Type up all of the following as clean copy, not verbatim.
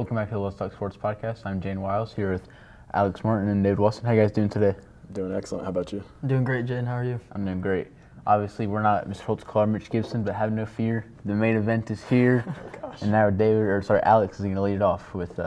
Welcome back to the Let's Talk Sports podcast. I'm Jaydin Wiles here with Alex Martin and David Wasson. How you guys doing today? Doing excellent. How about you? I'm doing great, Jaydin. How are you? I'm doing great. Obviously, we're not Mr. Holt's Club, Mitch Gibson, but have no fear. The main event is here. And now Alex is going to lead it off with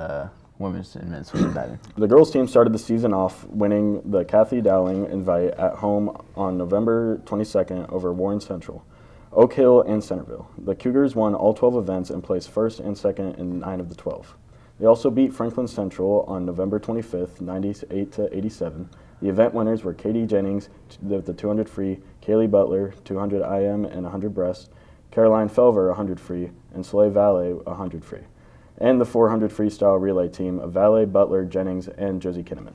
women's and men's swim diving. The girls team started the season off winning the Kathy Dowling Invite at home on November 22nd over Warren Central, Oak Hill, and Centerville. The Cougars won all 12 events and placed first and second in 9 of the 12. They also beat Franklin Central on November 25th, 98-87. The event winners were Katie Jennings with the 200 free, Kaylee Butler, 200 IM and 100 breast, Caroline Felver, 100 free, and Soleil Valle, 100 free. And the 400 freestyle relay team of Valle, Butler, Jennings, and Josie Kinnaman.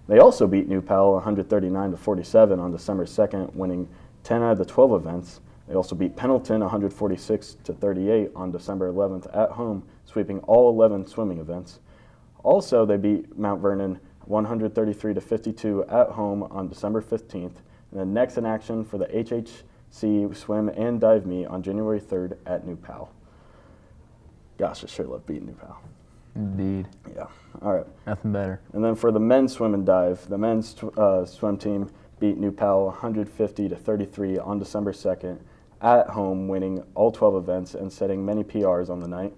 They also beat New Pal 139-47 on December 2nd, winning 10 out of the 12 events. They also beat Pendleton 146-38 on December 11th at home, sweeping all 11 swimming events. Also, they beat Mount Vernon 133-52 at home on December 15th, and then next in action for the HHC swim and dive meet on January 3rd at New Pal. Gosh, I sure love beating New Pal. Indeed. Yeah. All right. Nothing better. And then for the men's swim and dive, the men's swim team beat New Pal 150-33 on December 2nd at home, winning all 12 events and setting many PRs on the night.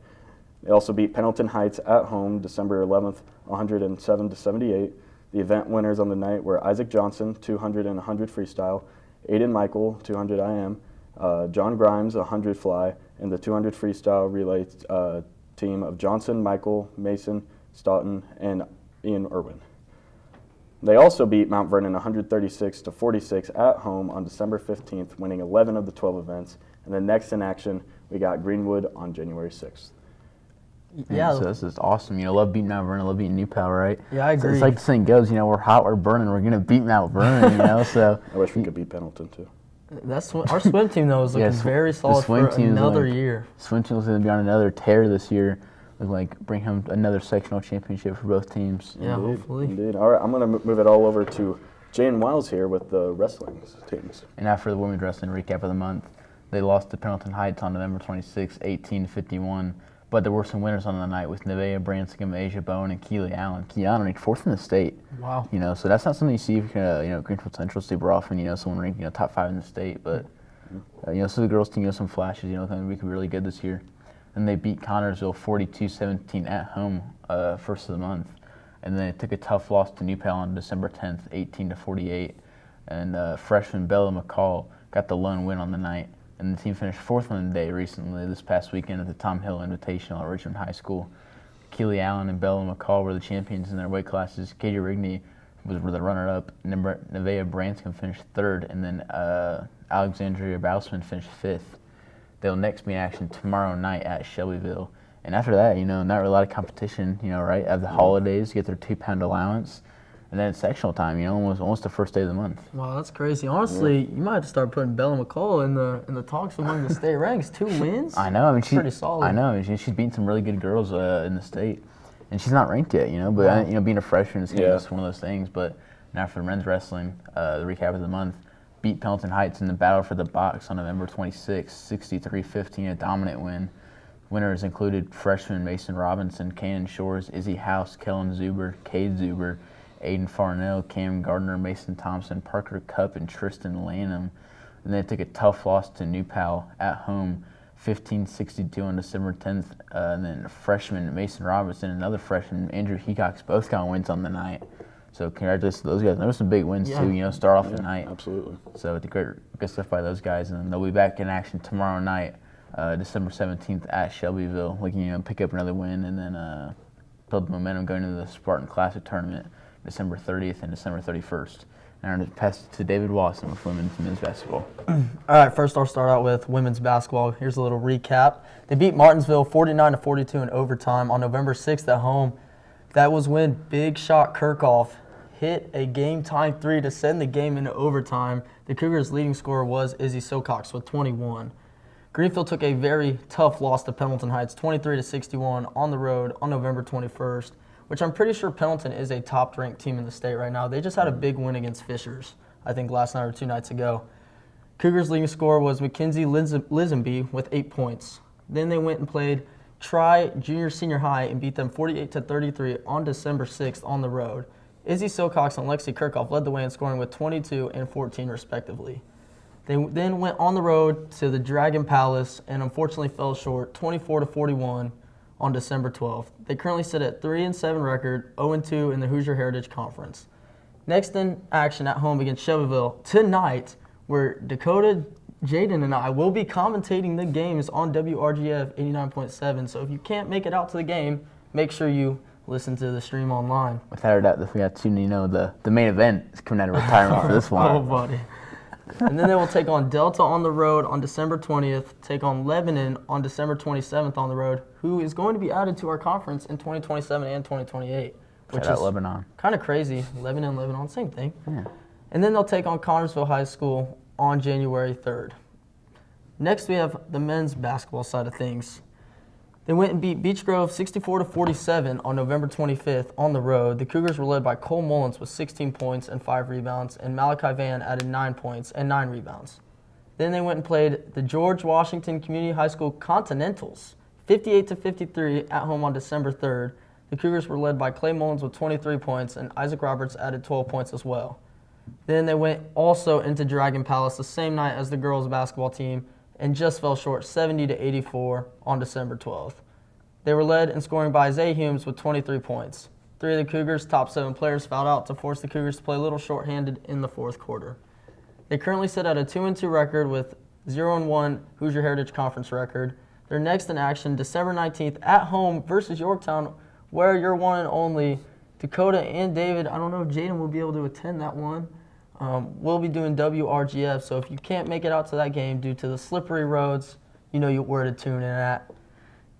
They also beat Pendleton Heights at home December 11th, 107-78. The event winners on the night were Isaac Johnson, 200 and 100 freestyle, Aiden Michael, 200 IM, John Grimes, 100 fly, and the 200 freestyle relay team of Johnson, Michael, Mason, Stoughton, and Ian Irwin. They also beat Mount Vernon 136-46 at home on December 15th, winning 11 of the 12 events. And then next in action, we got Greenwood on January 6th. Yeah, so this is awesome. Love beating Mount Vernon, love beating New Pal, right? Yeah, I agree. So it's like the saying goes, we're hot, we're burning, we're going to beat Mount Vernon, so. I wish we could beat Pendleton, too. Our swim team, though, is looking very solid for another year. Swim team is going to be on another tear this year. Bring home another sectional championship for both teams. Yeah, Indeed, hopefully. Indeed. All right, I'm going to move it all over to Jaydin Wiles here with the wrestling teams. And after the women's wrestling recap of the month, they lost to Pendleton Heights on November 26, 18-51. But there were some winners on the night with Nevaeh Branscombe, Asia Bowen, and Keely Allen. Keely Allen ranked 4th in the state. Wow. So that's not something you see, Greenfield Central super often, someone ranked, top 5 in the state. But, so the girls team, some flashes, think we could be really good this year. And they beat Connorsville 42-17 at home, first of the month. And then it took a tough loss to New Pal on December 10th, 18-48. And freshman Bella McCall got the lone win on the night. And the team finished 4th on the day recently, this past weekend at the Tom Hill Invitational at Richmond High School. Keely Allen and Bella McCall were the champions in their weight classes. Katie Rigney was the runner-up. Nevaeh Branscombe finished 3rd, and then Alexandria Bousman finished 5th. They'll next be in action tomorrow night at Shelbyville. And after that, not really a lot of competition, right? Have the holidays, get their 2-pound allowance. And then it's sectional time, almost the first day of the month. Wow, that's crazy. Honestly, you might have to start putting Bella McCall in the talks among the state ranks. 2 wins? I know. She's pretty solid. I know. She's beaten some really good girls in the state. And she's not ranked yet, But, being a freshman is just one of those things. But now for men's wrestling, the recap of the month, beat Pendleton Heights in the battle for the box on November 26, 63-15, a dominant win. Winners included freshmen Mason Robinson, Cannon Shores, Izzy House, Kellen Zuber, Cade Zuber, Aiden Farnell, Cam Gardner, Mason Thompson, Parker Cupp, and Tristan Lanham. And they took a tough loss to New Pal at home, 15-62 on December 10th. And then freshman Mason Robinson and another freshman, Andrew Hecox, both got wins on the night. So congratulations to those guys. There were some big wins too, start off the night. Absolutely. So it's good stuff by those guys. And then they'll be back in action tomorrow night, December 17th at Shelbyville, looking pick up another win and then build momentum going into the Spartan Classic tournament, December 30th and December 31st. And I'm going to pass it to David Wasson with women's and men's basketball. All right, first I'll start out with women's basketball. Here's a little recap. They beat Martinsville 49-42 in overtime on November 6th at home. That was when Big Shot Kirkhoff hit a game-time 3 to send the game into overtime. The Cougars' leading scorer was Izzy Silcox with 21. Greenfield took a very tough loss to Pendleton Heights, 23-61 on the road on November 21st, which I'm pretty sure Pendleton is a top-ranked team in the state right now. They just had a big win against Fishers, I think last night or 2 nights ago. Cougars' leading scorer was Mackenzie Lisenby with 8 points. Then they went and played Tri Junior Senior High and beat them 48-33 on December 6th on the road. Izzy Silcox and Lexi Kirchhoff led the way in scoring with 22 and 14 respectively. They then went on the road to the Dragon Palace and unfortunately fell short 24-41 on December 12th. They currently sit at 3-7 record, 0-2 in the Hoosier Heritage Conference. Next in action at home against Shelbyville tonight, where Dakota, Jaydin, and I will be commentating the games on WRGF 89.7. So if you can't make it out to the game, make sure you listen to the stream online. Without a doubt, if we got to, the main event is coming out of retirement for this one. Oh, buddy. And then they will take on Delta on the road on December 20th, take on Lebanon on December 27th on the road, who is going to be added to our conference in 2027 and 2028. Which is Lebanon. Kind of crazy. Lebanon, same thing. Yeah. And then they'll take on Connersville High School on January 3rd. Next, we have the men's basketball side of things. They went and beat Beech Grove 64-47 on November 25th on the road. The Cougars were led by Cole Mullins with 16 points and 5 rebounds, and Malachi Van added 9 points and 9 rebounds. Then they went and played the George Washington Community High School Continentals 58-53 at home on December 3rd. The Cougars were led by Clay Mullins with 23 points, and Isaac Roberts added 12 points as well. Then they went also into Dragon Palace the same night as the girls' basketball team and just fell short 70-84 on December 12th. They were led in scoring by Isaiah Humes with 23 points. 3 of the Cougars' top 7 players fouled out to force the Cougars to play a little shorthanded in the fourth quarter. They currently sit at a 2-2 record with 0-1 Hoosier Heritage Conference record. They're next in action December 19th at home versus Yorktown, where your one and only Dakota and David, I don't know if Jaydin will be able to attend that one. We'll be doing WRGF, so if you can't make it out to that game due to the slippery roads, you know where to tune in at.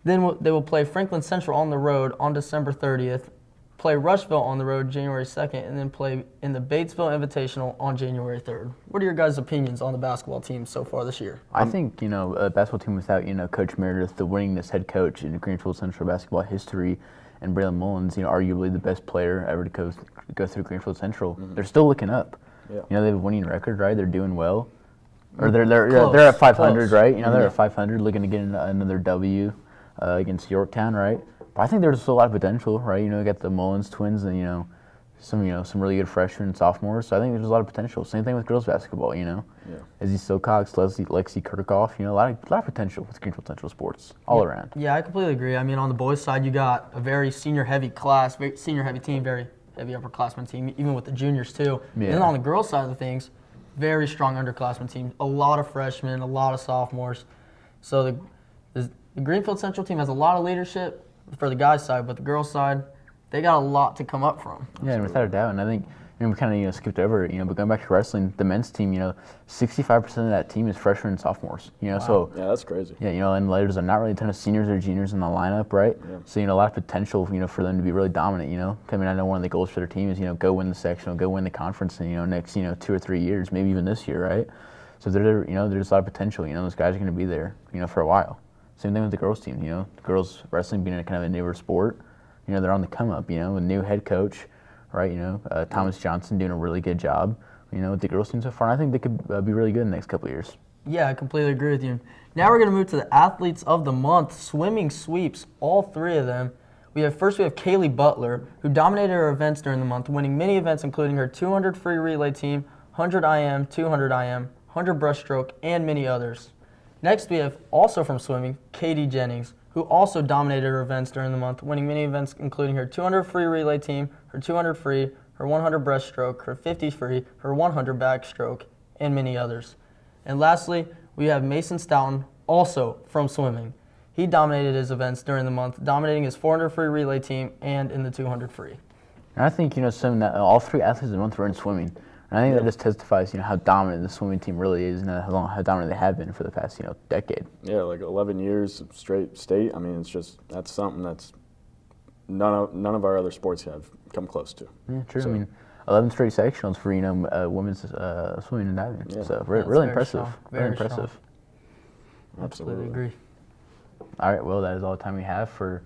Then they will play Franklin Central on the road on December 30th, play Rushville on the road January 2nd, and then play in the Batesville Invitational on January 3rd. What are your guys' opinions on the basketball team so far this year? I think, a basketball team without, Coach Meredith, the winningest head coach in Greenfield Central basketball history, and Braylon Mullins, arguably the best player ever to go through Greenfield Central. Mm-hmm. They're still looking up. Yeah. They have a winning record, right? They're doing well. Or they're at 500, right? They're at 500, looking to get another W against Yorktown, right? But I think there's still a lot of potential, right? You got the Mullins twins and some really good freshmen and sophomores. So I think there's a lot of potential. Same thing with girls basketball, Yeah. Izzy Silcox, Lexi Kirchhoff, a lot of potential with Greenfield Central sports all around. Yeah, I completely agree. I mean, on the boys' side, you got a very senior-heavy class, very senior-heavy team, very heavy upperclassmen team, even with the juniors too. Yeah. And then on the girls' side of the things, very strong underclassmen team, a lot of freshmen, a lot of sophomores. So the Greenfield Central team has a lot of leadership for the guys' side, but the girls' side, they got a lot to come up from. Yeah, and without a doubt. And I think we kind of skipped over it, but going back to wrestling, the men's team, 65% of that team is freshmen and sophomores. Wow. So yeah, that's crazy. Yeah, and there's not really a ton of seniors or juniors in the lineup, right? Yeah. So a lot of potential, for them to be really dominant. I know one of the goals for their team is go win the sectional, go win the conference, in next 2 or 3 years, maybe even this year, right? So there's a lot of potential. Those guys are going to be there, for a while. Same thing with the girls team. The girls wrestling being kind of a newer sport. They're on the come up. With a new head coach, right? Thomas Johnson doing a really good job. With the girls team so far, I think they could be really good in the next couple of years. Yeah, I completely agree with you. Now we're going to move to the athletes of the month, swimming sweeps, all 3 of them. We have Kaylee Butler, who dominated her events during the month, winning many events, including her 200 free relay team, 100 IM, 200 IM, 100 breaststroke, and many others. Next, we have also from swimming, Katie Jennings, who also dominated her events during the month, winning many events, including her 200 free relay team, her 200 free, her 100 breaststroke, her 50 free, her 100 backstroke, and many others. And lastly, we have Mason Stoughton, also from swimming. He dominated his events during the month, dominating his 400 free relay team and in the 200 free. And I think, all 3 athletes of the month were in swimming. And I think that just testifies, how dominant the swimming team really is and how dominant they have been for the past, decade. Yeah, like 11 years straight state. I mean, that's something that's none of our other sports have come close to. Yeah, true. So, 11 straight sectionals for, women's swimming and diving. Yeah. So really impressive. Very impressive. Strong. Absolutely agree. All right, well, that is all the time we have for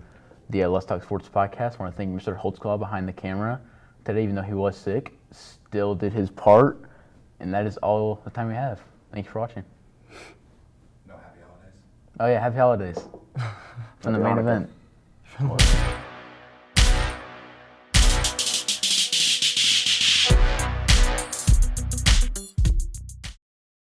the Let's Talk Sports podcast. I want to thank Mr. Holtzclaw behind the camera today, even though he was sick. Still did his part, and that is all the time we have. Thank you for watching. No, happy holidays. Oh, yeah, happy holidays. from the main Happy event.